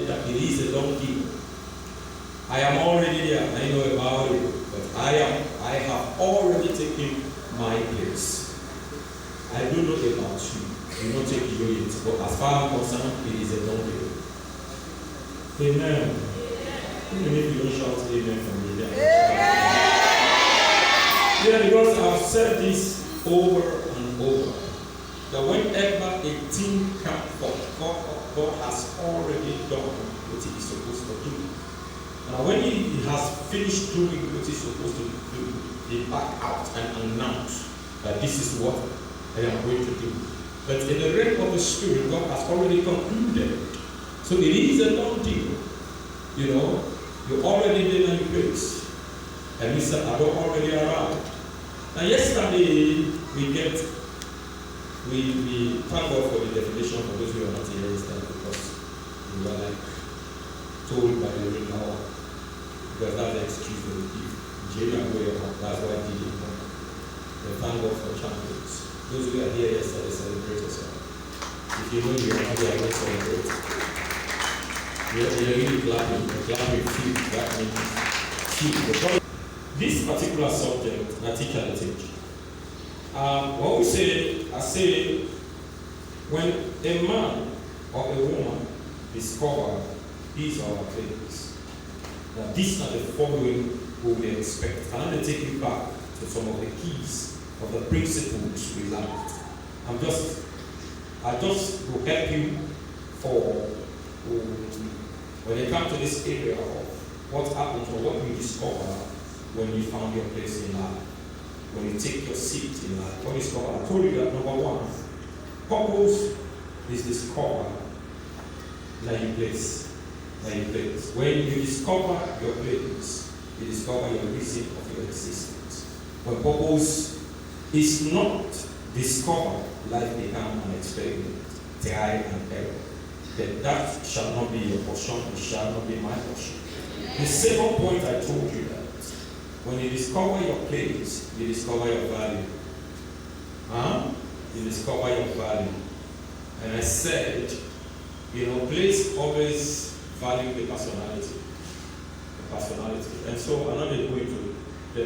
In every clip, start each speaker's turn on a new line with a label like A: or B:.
A: that it is a long deal. I am already there. I know about it, but I have already taken my place. I don't know about you. You not take your yet, but as far as I'm concerned, it is a long deal. Amen. Even if you don't shout amen from me, yeah, because I've said this over and over. That whenever a thing comes forth, God has already done what He is supposed to do. Now, when He has finished doing what He's supposed to do, He back out and announce that this is what I am going to do. But in the realm of the Spirit, God has already concluded. So it is a done deal. You know, you're already there in your place. And Mr. Ado already arrived. Now, yesterday, we thank God for the definition for those who are not here yesterday, because we were like told by the ring hour, because that's the excuse they will give. That's why I did it. We thank God for champions. Those who are here yesterday, celebrate yourself. If you know you are not here, don't celebrate. You're really clapping. You're clapping feet. That means feet. This particular subject, I teach and I teach. What we say, I say, when a man or a woman discover his or her things, now these are the following we will expect. And I'm going to take you back to some of the keys of the principles we learned. I just will help you for when you come to this area of what happens or what you discover when you found your place in life. When you take your seat in life, what is discovered? I told you that number one, purpose is discovered like your place. When you discover your place, you discover your reason of your existence. When purpose is not discovered, life becomes an experiment, trial and error. Then that shall not be your portion, it shall not be my portion. The second point I told you that when you discover your place, you discover your value. You discover your value. And I said, place always value the personality. And so I'm not going to the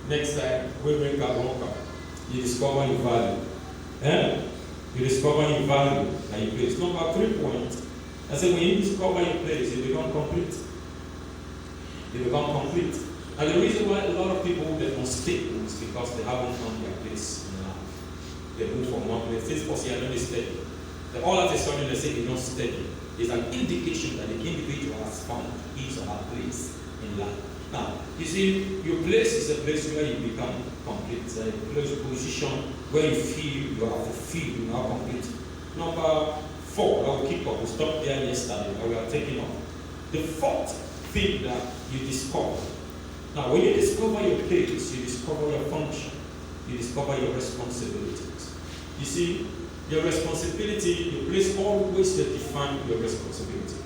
A: next time we bring Kabonka, you discover your value. You discover your value and your place. Number 3 point, I said when you discover your place, you become complete. And the reason why a lot of people get unstable is because they haven't found their place in life. They move from one place. This person are not steady. All that is sudden they say they're not steady is an indication that the individual has found his or her place in life. Now, you see, your place is a place where you become complete. It's a place position where you feel you are fulfilled, you are complete. Number 4, I will keep up. We stopped there yesterday, but we are taking off. The 4th thing that you discover. Now, when you discover your place, you discover your function, you discover your responsibilities. You see, your responsibility, your place always defines your responsibility.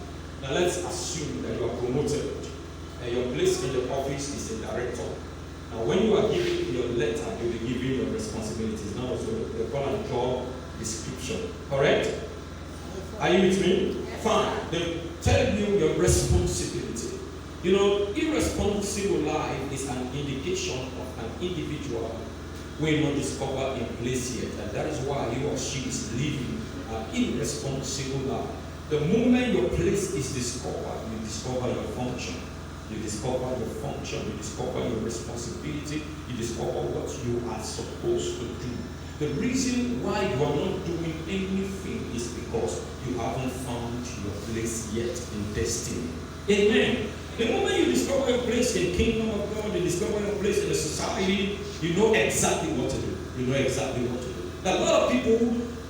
A: Now, let's assume that you are promoted and your place in the office is a director. Now, when you are given your letter, you'll be given your responsibilities. Now, so they call it job description. Correct? Are you with me? Fine. They tell you your responsibility. Irresponsible life is an indication of an individual who will not discover in place yet. And that is why he or she is living an irresponsible life. The moment your place is discovered, you discover your function. You discover your function, you discover your responsibility, you discover what you are supposed to do. The reason why you are not doing anything is because you haven't found your place yet in destiny. Amen. The moment you discover your place in the kingdom of God, you discover your place in the society, you know exactly what to do. A lot of people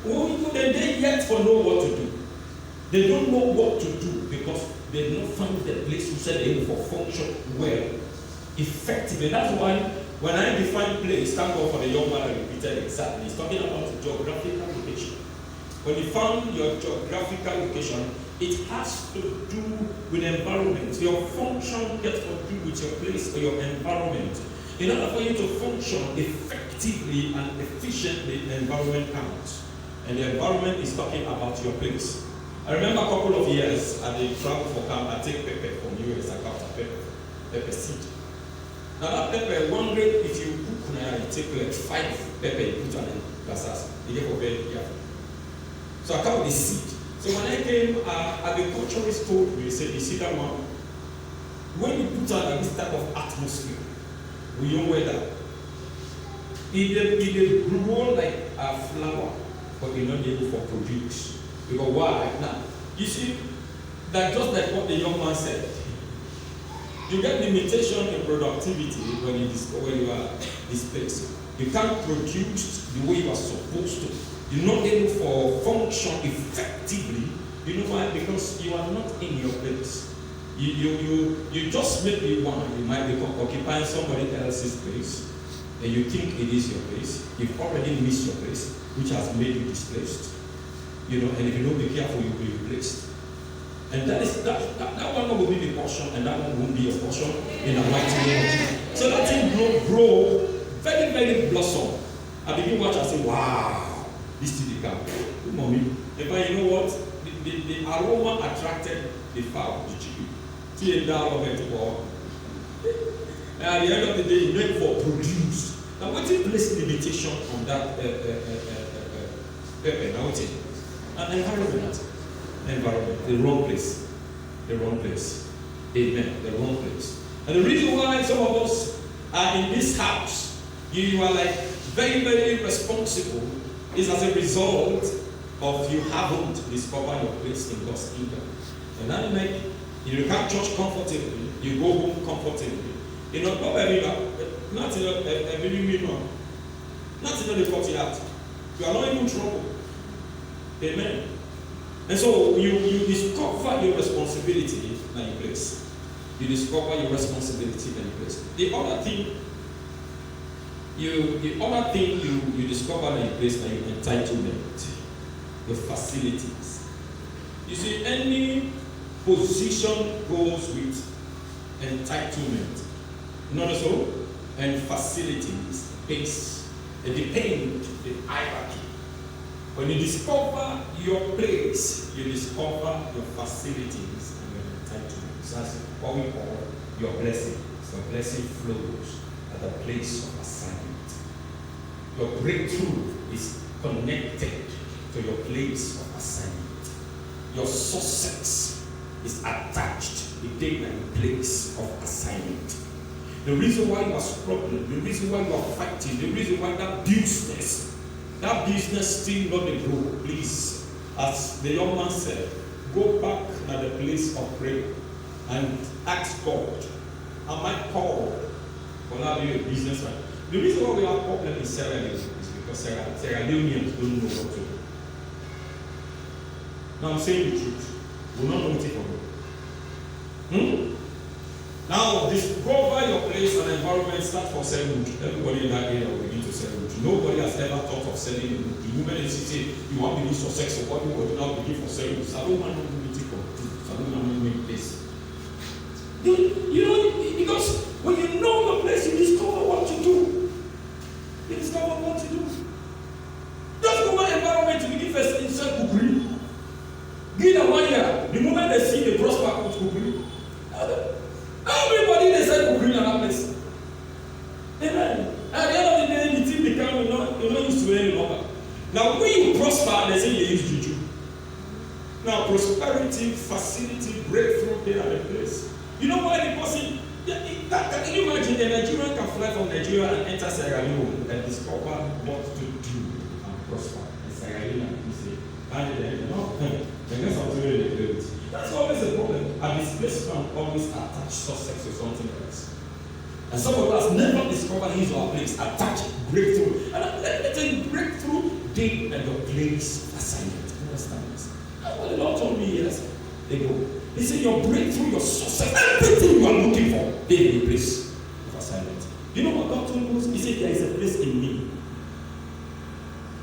A: who they yet for know what to do. They don't know what to do because they don't find the place to set them for function well, effectively. That's why when I define place, thank God for the young man I repeated exactly. He's talking about geographical location. When you found your geographical location, it has to do with environment. Your function gets to do with your place or your environment. In order for you to function effectively and efficiently, the environment counts. And the environment is talking about your place. I remember a couple of years at the travel for camp, I take pepper from US, I capture pepper seed. Now that pepper, one grade, if you cook now, you take like 5 pepper, you put on it, that's you get for very careful. So I count the seed. So when I came, agriculturist told me, he said, you see that one? When you put on this type of atmosphere, we don't weather, it grow like a flower, but you're not able to produce. Because why? Now, you see, that just like what the young man said, you get limitation in productivity when you discover you are displaced. You can't produce the way you are supposed to. You're not able to function effectively. You know why? Because you are not in your place. You just maybe one, you might be occupying somebody else's place, and you think it is your place. You've already missed your place, which has made you displaced. You know, and if you don't be careful, you'll be replaced. And that one will be the portion, and that one won't be your portion in the mighty name of Jesus. So that thing grow, very, very blossom. I begin to watch and say, wow, this thing become good mommy. But you know what? The aroma attracted the fowl, the chicken. See, and at the end of the day, you make for produce. Now, what is place limitation on that pepper? Now, what is an environment, the wrong place. Amen. The wrong place. And the reason why some of us are in this house, you are like very, very responsible, is as a result of you haven't discovered your place in God's kingdom. And that make you have church comfortably, you go home comfortably. You know, not in a minimum, not in the 40 out. You are not in trouble. Amen. And so you discover your responsibility in your place. You discover your responsibility in your place. The other thing you discover in your place are your entitlement, your facilities. You see, any position goes with entitlement. Not so? And facilities, base. It depends on the hierarchy. When you discover your place, you discover your facilities and your entitlements. That's what we call your blessing. So blessing flows at the place of assignment. Your breakthrough is connected to your place of assignment. Your success is attached within a place of assignment. The reason why you are struggling, the reason why you are fighting, the reason why that business still not a grow, please, as the young man said, go back at the place of prayer and ask God, am I called for now be a businessman? The reason why we have problem in Sierra Leone is because Sierra Leoneans don't know what to do. Now I'm saying the truth. We'll not know what to do. Now, discover your place and environment, start for selling wood. Everybody in that area will begin to sell wood. Nobody has ever thought of selling wood. The moment they say, you want to be for sex, or what you will now begin for selling wood. So I don't want to do it for I don't want to make place. You know, because when you know the place, you discover what to do. You discover what to do. Just go by environment to begin first in sell cookery. Give them 1 year. The moment they see the prosper with cookery, everybody they say cookery in that place. Amen. At the end of the day, the thing become you're not used to any longer. Now when you prosper, they say you use juju. Now prosperity, facility, breakthrough there at the place. You know why the person can you imagine a Nigerian can fly from Nigeria and enter Sierra Leone and discover what to do and prosper. And Sierra Leone and say, and then that's something really good. That's always a problem. A displacement always attach success to something else. And some of us never discover his or her place, attach breakthrough. And let me tell you, breakthrough did at your place assignment. You understand this? That's what the Lord told me years ago. He said, your breakthrough, your success, everything you are looking for, they in the place of assignment. You know what God told us? He said, there is a place in me.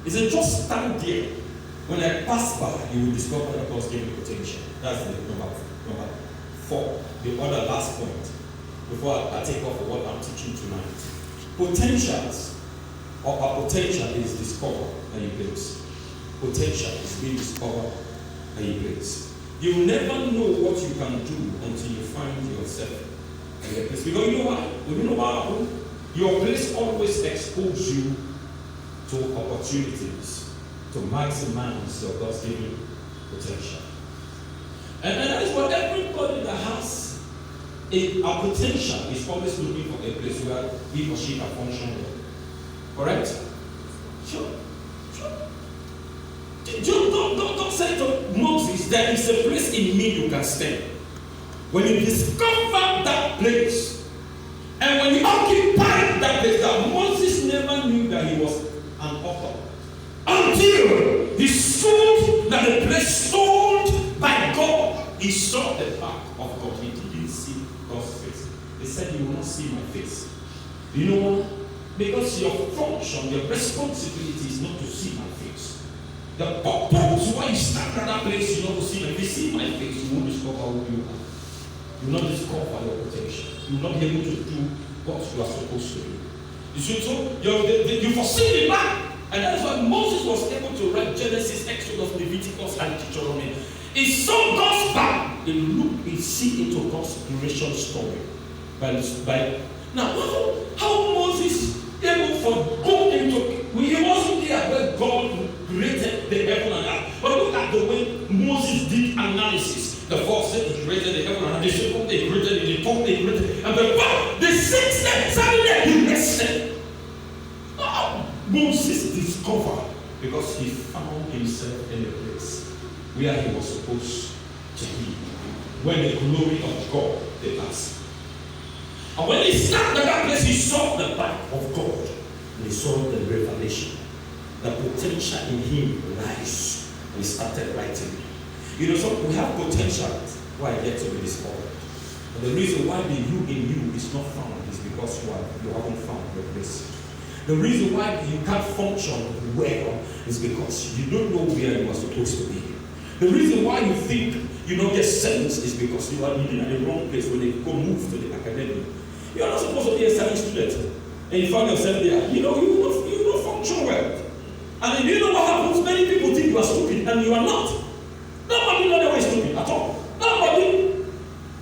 A: He said, just stand there. When I pass by, you will discover that God's giving you potential. That's the number 4. The other last point, before I take off what I'm teaching tonight. Potentials, or our potential is discovered and in place. Potential is being discovered a place. You never know what you can do until you find yourself in a place. Because you know why? You know why? Your place always exposes you to opportunities to maximize your God's given potential. And that is what everybody that has a potential is always looking for a place where he or she can function well. Correct? Sure. Don't say to Moses, there is a place in me you can stand. When you discover that place, and when you occupy that place, that Moses never knew that he was an author. Until he saw that the place sold by God, he saw the back of God. He didn't see God's face. He said, you will not see my face. You know what? Because your function, your responsibility is not to see my face. The purpose why you stand at that place, you not to see my face. If you see my face, you won't discover who you are. You will not discover your potential. You will not be able to do what you are supposed to do. You see, so you foresee the back. And that's why Moses was able to write Genesis, Exodus, Leviticus, and Deuteronomy. He saw God's back. He see into God's creation story. Now, how Moses able to go into? He wasn't there where God created the heaven and earth. But look at the way Moses did analysis. The first day he created the heaven and earth. The second day he created it. The third day he created, and the sixth day, Saturday he rested. Moses discovered because he found himself in a place where he was supposed to be when the glory of God departs. And when he sat in that place, he saw the back of God and he saw the revelation. The potential in him rise, and he started writing. You know, so we have potential why yet to be discovered. And the reason why the you in you is not found is because you haven't found your place. The reason why you can't function well is because you don't know where you are supposed to be. The reason why you think you don't get sense is because you are living at the wrong place when you go move to the academy. You are not supposed to be a science student, and you find yourself there. You know, you will not function well. And you know what happens? Many people think you are stupid, and you are not. Nobody knows they were stupid at all. Nobody.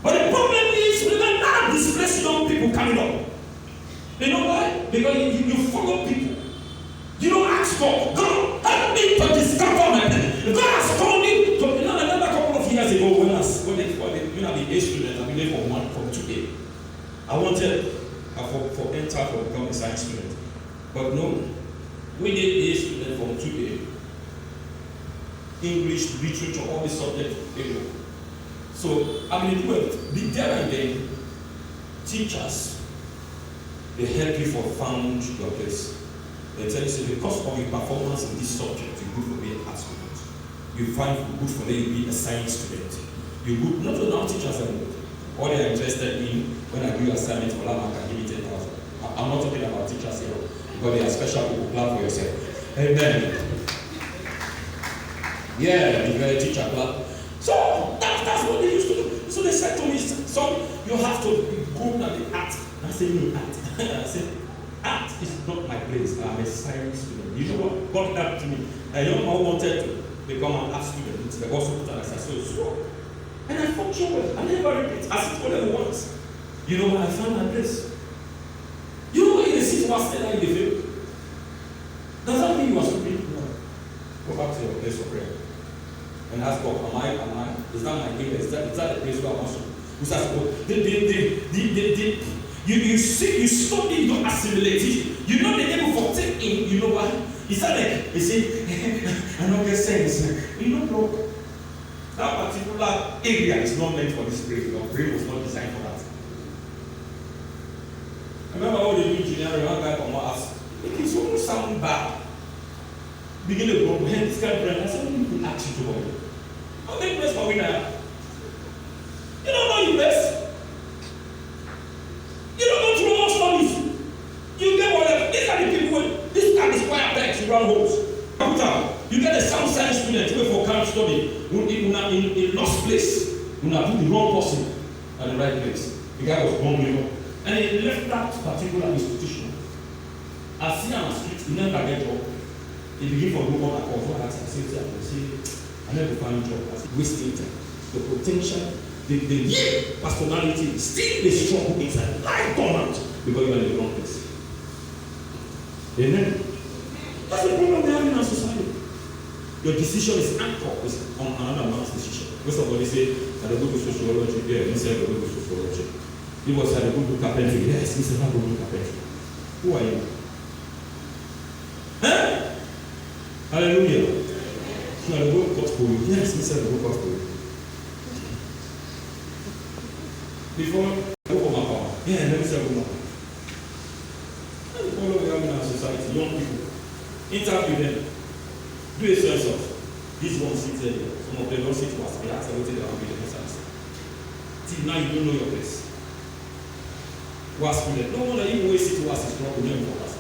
A: But the problem is we cannot displace young people coming up. You know why? Because you follow people. You don't ask God. God, help me to discover my name. God has called me to. You know, I remember a couple of years ago when I was a student, I believe from 2A. I wanted for enter to become a science student, but no, we did a student from 2A. English, literature, all the subjects. So I mean, there and then, teachers. They help you for found your place. They tell you, say, because of your performance in this subject, you're good for being an art student. You find it good for them to be a science student. You're good, not all teachers are good. All they are interested in, when I do assignment for lab, I can give you 10,000. I'm not talking about teachers here, because they are special people. Clap for yourself. Amen. Yeah, if you're a teacher, clap. So that's what they used to do. So they said to me, son, you have to be good at the art. I said, no, art. I said, art is not my place. I'm a science student. You know what God helped me? A young man wanted to become an art student. The gospel and I said, so. And I function well. I never repeat. I sit whatever once. You know when I found my place? You know when you see what's there in the field? Does that mean you are stupid? No. Go back to your place of prayer. And ask God, am I? Is that my area? Is that the place where I want to? Who says, you study, you don't assimilate it. You know the able for take in, you know what? It's not like, you see, I don't get sense. You know, bro, that particular area is not meant for this brain. Your brain was not designed for that. I remember all the engineering, one guy from us, it is almost sound bad. Begin to comprehend this kind of brain. I said, what do you ask you to do? How many place for winner? You don't know your best. You don't know through all studies. You get whatever. These are the people, this are the square pegs in round holes. You get a sound science student who for can't study in lost place. You have put the wrong person at the right place. The guy was born with and he left that particular institution. As he on the street, he never get job. He began for global accord. I said, I I never find job as wasting time. The potential, the personality is still a struggle inside. Lie dormant because you are in the wrong place. Amen. That's the problem we have in our society. Your decision is anchored on another man's decision. When somebody say, I don't go to sociology, yeah, he said I don't go to sociology. He was at a good carpentry. Yes, he said I don't go to carpentry. Who are you? Huh? Hallelujah. So I go gospel. Yes, he said I go gospel. Before I go for my power. Yeah, let me say I go my power. That's the problem we have in our society. Young people. Interview them. Do a census. This one sits there. Some of them don't sit to us. They ask everything they have to be the answer. Till now you don't know your place. Was student. No wonder even when sit to us is not going for us.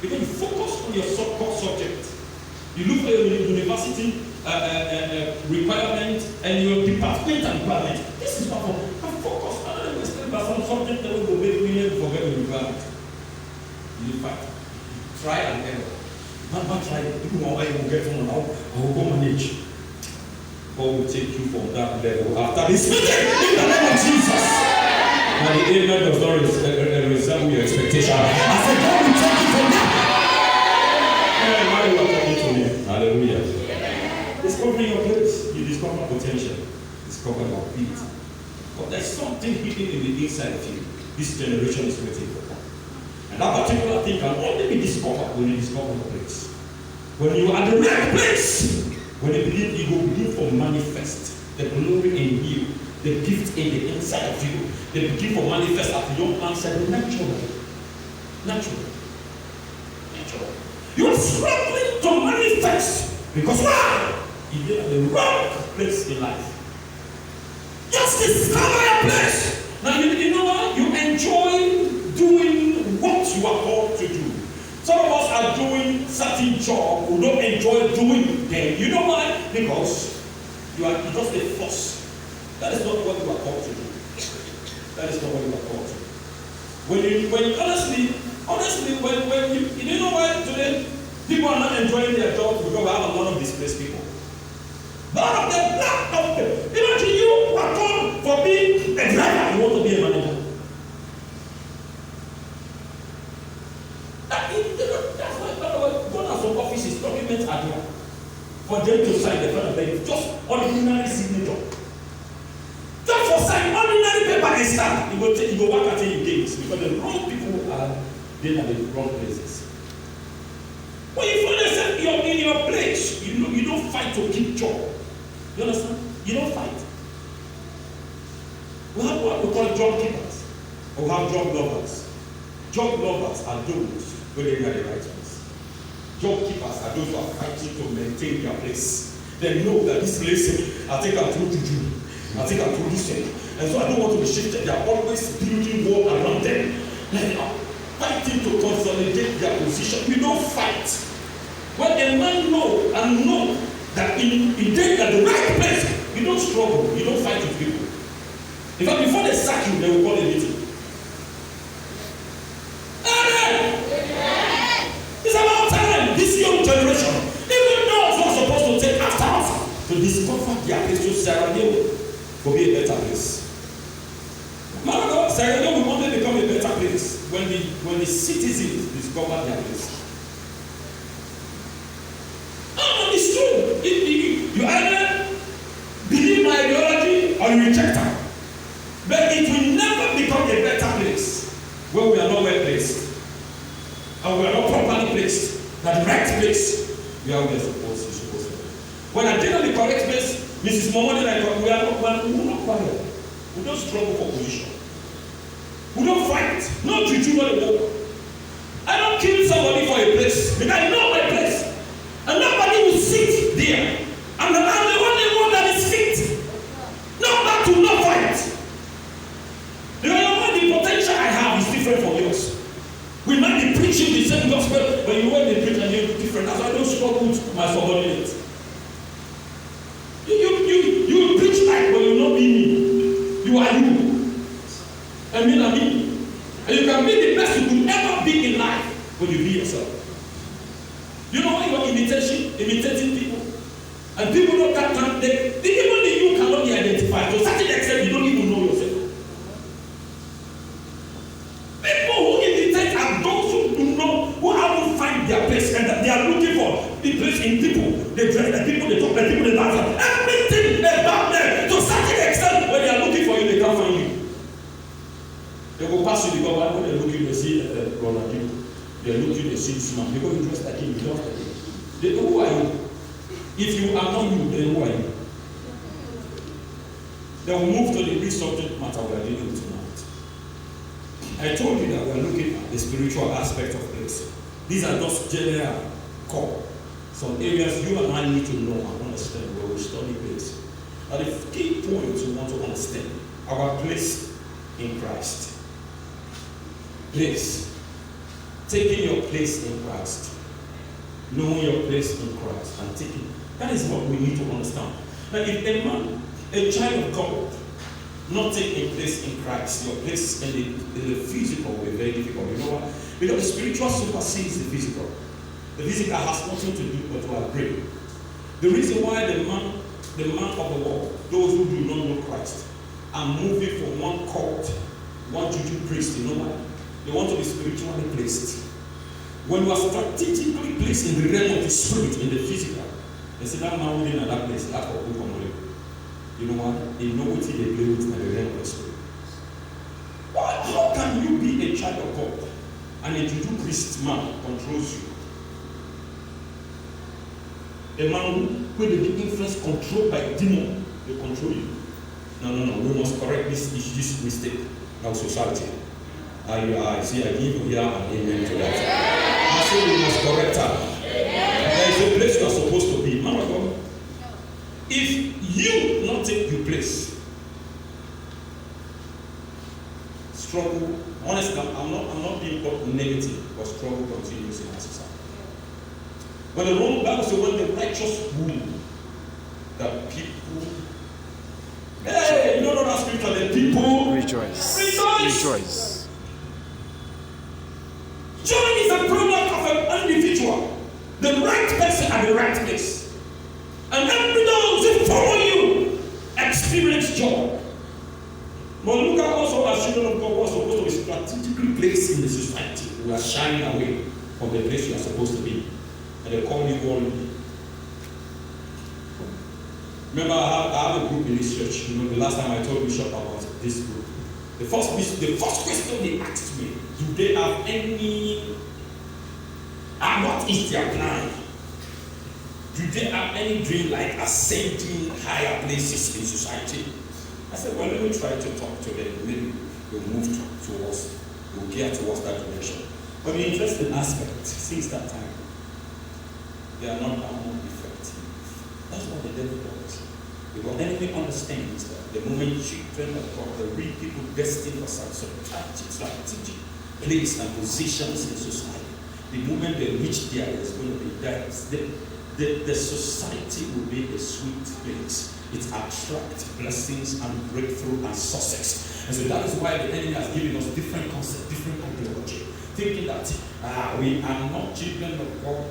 A: Because you focus on your core subject. You look at your university requirement and your department requirement. This is not for focus on some subject that will make me forget the requirement. You fight. Try and error. Not try. People know I will get from now. I will go manage. God will take you from that level after this meeting. In the name of Jesus. And the amen does not resemble your expectation. I said, God will take you from that. Yeah, now you are talking to me. Hallelujah. Discovering your place. You discover potential. Discover your ability. But there's something hidden in the inside of you. This generation is waiting for. And that particular thing can only be discovered when you discover your place. When you are at the right place, when you believe, you will begin to manifest the glory in you, the gift in the inside of you. They begin to manifest as the young man said, naturally. You are struggling to manifest because why? You are at the wrong place in life. Just discover your place. Now you know what? You enjoy doing what you are called to do. Some of us are doing certain job who don't enjoy doing them. You know why? Because you are just a force. That is not what you are called to do. That is not what you are called to do. When honestly, when you know why today people are not enjoying their jobs because we have a lot of displaced people. Lot of them. Imagine you are called for being a driver. You want to be a manager. That's why governors of offices, documents are there for them to sign the front of them. Just ordinary signature. Just for signing ordinary paper and stamp. You go work at your gates because the wrong people are there at the wrong places. When you find yourself in your place, you don't fight to keep job. You understand? You don't fight. We have what we call job keepers. Or we have job lovers. Job lovers are those who they are the right ones. Job keepers are those who are fighting to maintain their place. They know that this place, I think I'm through to do. I think I'm through this way. And so I don't want to be shifted. They are always building wall around them. They are fighting to consolidate their position. We don't fight. When a man know that in the right place, you don't struggle, you don't fight with people. In fact, before they sack you, they will call a meeting. It's about time, this young generation, even those who are supposed to take after us, to discover their place to Sierra Leone will be a better place. Man of God, Sierra Leone will only become a better place when the citizens discover their place. It's true. You either believe my ideology or you reject it. But it will never become a better place where we are not well placed. And we are not properly placed. That the right place where we are supposed to be. When I take on the correct place, Mrs. Momo and I we will not quarrel. We don't struggle for position. We don't fight. No juju no walk. I don't kill somebody for a place. Because I know my place. And nobody will sit there. And I'm the only one that is fit. No battle, no fight. You know the potential I have is different from yours. We might be preaching the same gospel, but you want to preach and you're different. That's why I don't struggle with my subordinates. You preach like, but you not be me. You are you. I mean, and you can be the best you could ever be in life when you be yourself. You know why you are imitating people? And people know that even you cannot be identified. To such an extent, you don't even know yourself. People who imitate are those who do not, who haven't find their place, and that they are looking for the place in people. They dress the people, they talk the people, they dance. Everything about them. To such an extent, when they are looking for you, they can't find you. They will pass you because when they're looking, they see Ronaldinho. They're looking, they see this man. Because you dress like him, you don't like him. They know who are you. If you are not you, then who are you? Then we'll move to the big subject matter we are dealing with tonight. I told you that we are looking at the spiritual aspect of this. These are just general core. Some areas you and I need to know and understand when we study this. And the key points we want to understand our place in Christ. Place. Taking your place in Christ. Knowing your place in Christ and taking. That is what we need to understand. Now, if a man, a child of God, not taking place in Christ, your place in the physical will be very difficult. You know why? Because the spiritual supersedes the physical. The physical has nothing to do but to agree. The reason why the man of the world, those who do not know Christ, are moving from one cult, one juju priest, you know why? They want to be spiritually placed. When you are strategically placed in the realm of the spirit, in the physical, they say that man within that place, that's what we come with. You know what? They know what they play with in the realm of the spirit. How can you be a child of God and a juju priest man controls you? A man who they be influenced, controlled by a demon, they control you. No, we must correct this mistake in our society. I see, I give you here an amen to that. I say we must correct her. There is a place you are supposed to be. Man of God, if you not take your place, struggle, honestly, I'm not being negative, but struggle continues in our society. When the Roman Bible says when the righteous rule, that people, hey, you don't know that scripture, the people rejoice. Joy is a product of an individual, the right person at the right place. And every those who follow you experience joy. But look at also as children of God, we're supposed to be strategically placed in the society. We are shining away from the place you are supposed to be. And they call you worldly. Remember, I have a group in this church. You know, the last time I told Bishop about this group. The first question they asked me, do they have any, what is their plan? Do they have any dream like ascending higher places in society? I said, well, let me try to talk to them. Maybe we'll move towards, we'll gear towards that direction. But the interesting aspect, since that time, they are not more effective. That's what the devil does. Because the enemy understands that the moment children of God, the real people destined for some strategic place and positions in society, the moment they reach there, there's going to be that. The society will be a sweet place. It attracts blessings and breakthrough and success. And so that is why the enemy has given us different concepts, different ideology. Thinking that we are not children of God,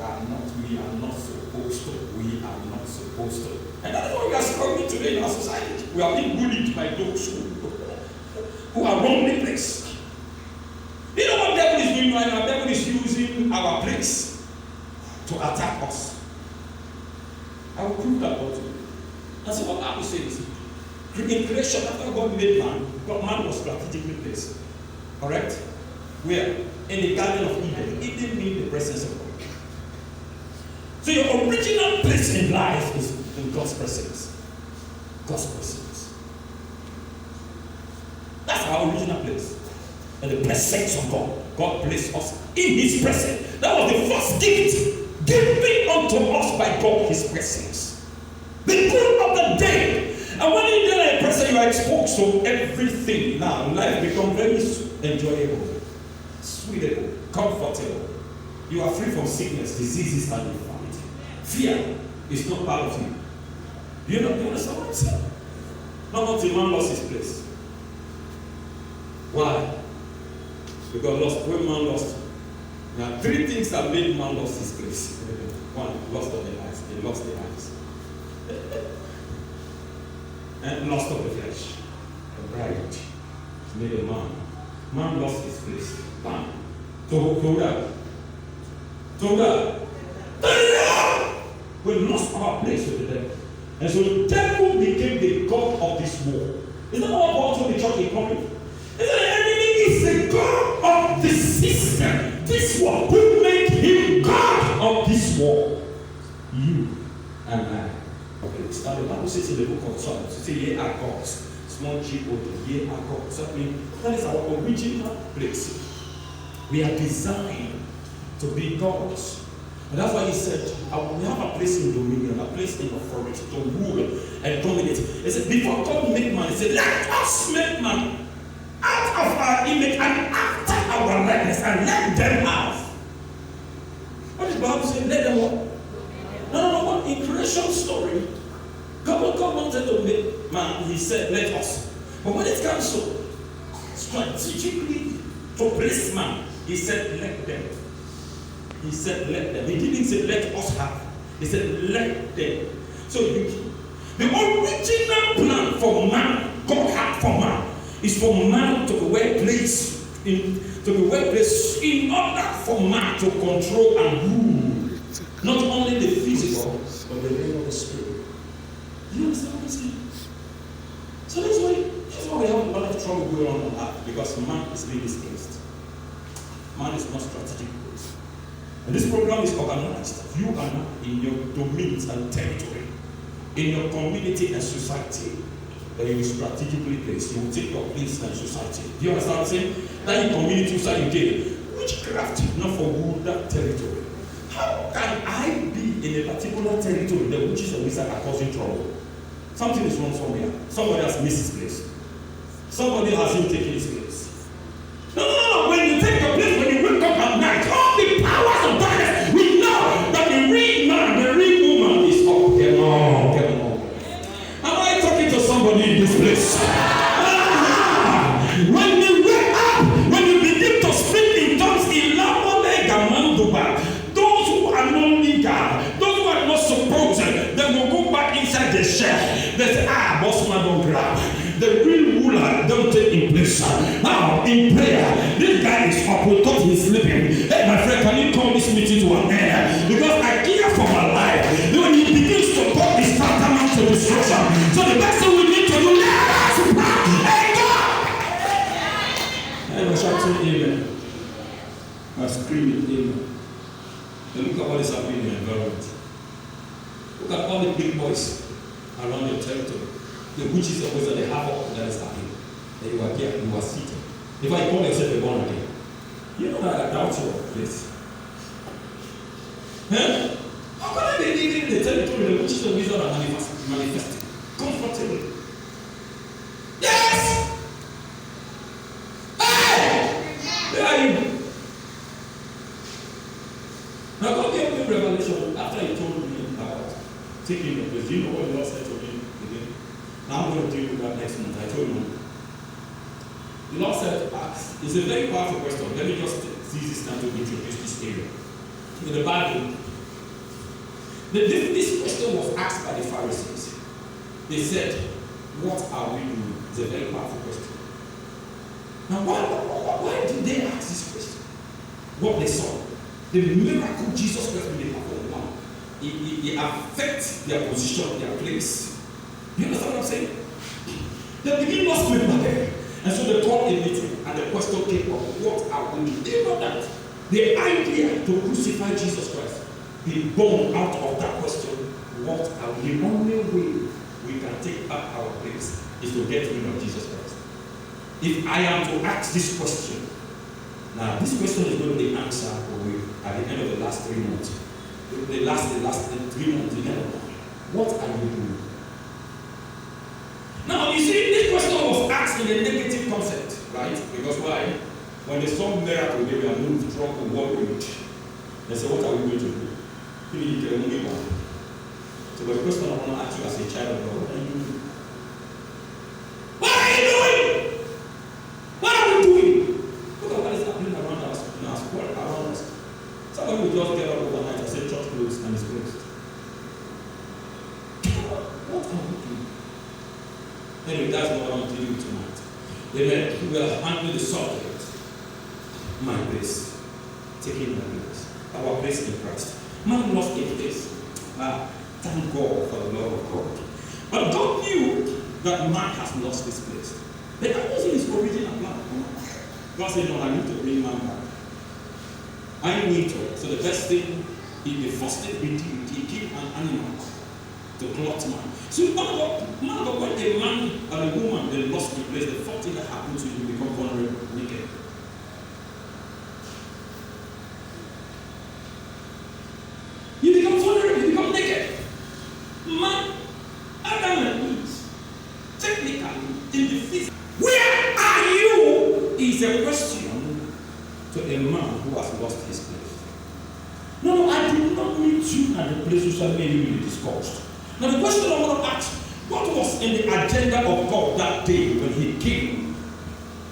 A: we are not supposed to. And that is why we are struggling today in our society. We are being bullied by those who are wrongly placed. You know what the devil is doing right now? The devil is using our place to attack us. I will prove that to you. That's what I will say is in creation, after God made man, man was strategically placed. Correct? Where? In the Garden of Eden. Eden means the presence of God. So your original place in life is in God's presence. God's presence. That's our original place. And the presence of God. God placed us in His presence. That was the first gift given unto us by God, His presence. The good of the day. And when you get a person, you are exposed to everything. Now life becomes very enjoyable, sweetable, comfortable. You are free from sickness, diseases, and infirmity. Fear is not part of you. You know, you understand what I'm saying? Not until man lost his place. Why? Because when man lost, there are three things that made man lost his place. One, lost of the eyes. He lost the eyes. And lost of the flesh. The bride made a man. Man lost his place. Bam. Toda. We lost our place with the devil. And so the devil became the god of this war. Is that what Paul told the church in Corinth? The enemy is the god of the system. This war. Who made him god of this war? You and I. Okay, start the Bible says in the book of Psalms, it says, ye are gods. Small G O D, ye are gods. That means that is our original place. We are designed to be gods. And that's why he said, we have a place in dominion, a place in authority to rule and dominate. He said, before God made man, he said, let us make man out of our image and after our likeness, and let them have. What did the Bible say? Let them what? No. In creation story, God wanted to make man, he said, let us. But when it comes to strategically to place man, he said, let them. He said, let them. He didn't say, let us have. He said, let them. So the original plan for man, God had for man, is for man to be well placed in order for man to control and rule not only the physical, but the realm of the spirit. Do you understand what I'm saying? So that's why we have a lot of trouble going on earth, because man is being displaced. Man is not strategic. And this program is organized, you and I, in your domains and territory, in your community and society, that you will strategically place. You will take your place in society. Do you understand what I'm saying? That in community, society, you witchcraft, not for good, that territory. How can I be in a particular territory that witches and wizards are causing trouble? Something is wrong somewhere. Somebody has missed his place. Somebody hasn't taken his place. No. When you take your place, when you wake up at night, all the powers of darkness, we know that the real man, the real woman is up. Come on. Am I talking to somebody in this place? When you wake up, when you begin to speak in tongues, those who are not legal, those who are not supposed, they will go back inside the shell. They say, boss man don't grab. The real ruler don't take in place. Now, in prayer, this guy is up. We thought he's sleeping. Hey, my friend, can you call this meeting to an end? Because I care for my life. When he begins to talk, it's tantamount to destruction. So the best thing we need to do now is to pray. Hey, God! And we're shouting amen. We're screaming amen. And look at what is happening in the environment. Look at all the big boys around your territory. The witches of wisdom, they have all that is happening. That you are here, you are seated. If I call yourself a born again, you know that I doubt your place. Huh? How can I be living in the territory the witches of wisdom are manifesting? Comfortably. Yes! Hey! Where are you? Now God gave me revelation after he told me about taking your place. Do you know what the Lord said to me again? Now I'm going to deal with that next month. I told you. The Lord said, it's a very powerful question. Let me just seize this time to introduce this area. In the Bible, this question was asked by the Pharisees. They said, what are we doing? It's a very powerful question. Now, why did they ask this question? What they saw. The miracle Jesus Christ made happen. One, it affects their position, their place. You understand what I'm saying? They begin not sleeping there. And so they called a meeting, and the question came up, what are we doing? Do you know that the idea to crucify Jesus Christ is born out of that question? What are we? The only way we can take back our place is to get rid of Jesus Christ. If I am to ask this question, now this question is going to be answered at the end of the last 3 months. The last 3 months, what are you doing? Now, you see, this question was asked in a negative concept, right? Because why? When they saw miracle, they were moved, troubled, worried. They said, what are we going to do? So the question I want to ask you as a child of God, what are you doing? What are you doing? What are we doing? Look at what is happening around us, in our school, around us. Somebody will just get up overnight and say church closed and it's closed. Anyway, that's not what I'm dealing with tonight. Amen. We are handling the subject. My place. Taking my place. Our place in Christ. Man lost a place. Thank God for the love of God. But God knew that man has lost his place. But that wasn't his original plan. God said, no, I need to bring man back. I need to. So the first thing, the first thing he gave an animal to clothe man. So man, when a man and a woman they lost the place, the first thing that happens to you become vulnerable, naked. You become vulnerable, you become naked. Man, Adam and Eve, technically, in the physical, where are you? Is a question to a man who has lost his place. No, I do not meet you at the place social media we discussed. Now the question I want to ask, what was in the agenda of God that day when he came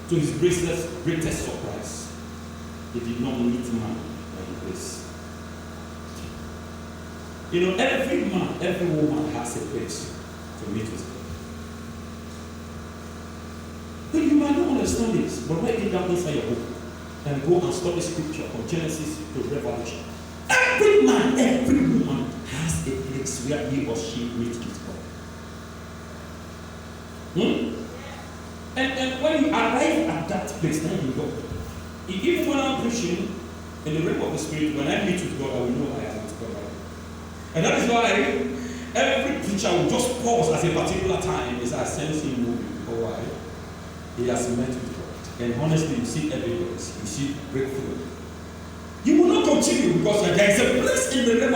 A: to his greatest surprise? He did not meet man at the place. You know, every man, every woman has a place to meet with God. But you might not understand this, but write it down inside your book and go and study scripture from Genesis to Revelation. Every man, every woman has a place where he or she meets with God. And when you arrive at that place, then you go. Even when I'm preaching in the realm of the Spirit, when I meet with God, I will know I am with God. And that is why every preacher will just pause at a particular time as I sense him moving. Oh, why? He has met with God. And honestly, you see evidence, you see breakthrough. You will not continue because there is a place in the realm